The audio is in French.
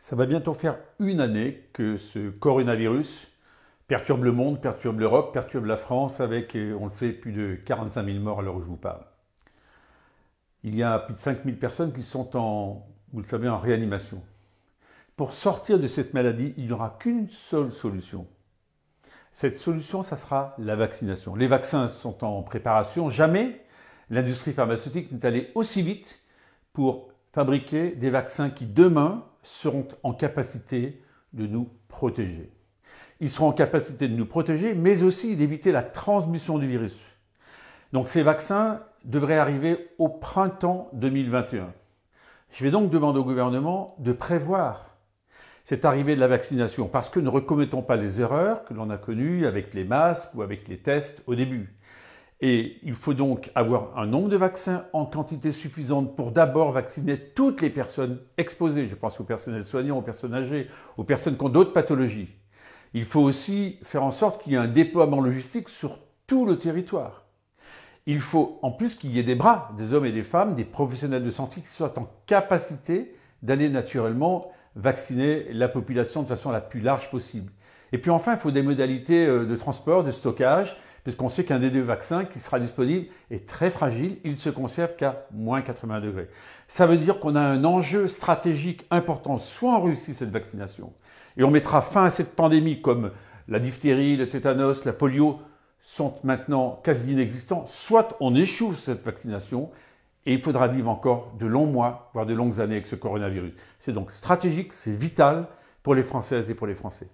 Ça va bientôt faire une année que ce coronavirus perturbe le monde, perturbe l'Europe, perturbe la France avec, on le sait, plus de 45 000 morts à l'heure où je vous parle. Il y a plus de 5 000 personnes qui sont vous le savez, en réanimation. Pour sortir de cette maladie, il n'y aura qu'une seule solution. Cette solution, ça sera la vaccination. Les vaccins sont en préparation. Jamais l'industrie pharmaceutique n'est allée aussi vite pour fabriquer des vaccins qui, demain, seront en capacité de nous protéger. Ils seront en capacité de nous protéger, mais aussi d'éviter la transmission du virus. Donc ces vaccins devraient arriver au printemps 2021. Je vais donc demander au gouvernement de prévoir cette arrivée de la vaccination, parce que ne recommettons pas les erreurs que l'on a connues avec les masques ou avec les tests au début. Et il faut donc avoir un nombre de vaccins en quantité suffisante pour d'abord vacciner toutes les personnes exposées. Je pense aux personnels soignants, aux personnes âgées, aux personnes qui ont d'autres pathologies. Il faut aussi faire en sorte qu'il y ait un déploiement logistique sur tout le territoire. Il faut en plus qu'il y ait des bras, des hommes et des femmes, des professionnels de santé qui soient en capacité d'aller naturellement vacciner la population de façon la plus large possible. Et puis enfin, il faut des modalités de transport, de stockage, puisqu'on sait qu'un des deux vaccins qui sera disponible est très fragile, il ne se conserve qu'à moins 80 degrés. Ça veut dire qu'on a un enjeu stratégique important, soit on réussit cette vaccination, et on mettra fin à cette pandémie comme la diphtérie, le tétanos, la polio sont maintenant quasi inexistants, soit on échoue cette vaccination, et il faudra vivre encore de longs mois, voire de longues années avec ce coronavirus. C'est donc stratégique, c'est vital pour les Françaises et pour les Français.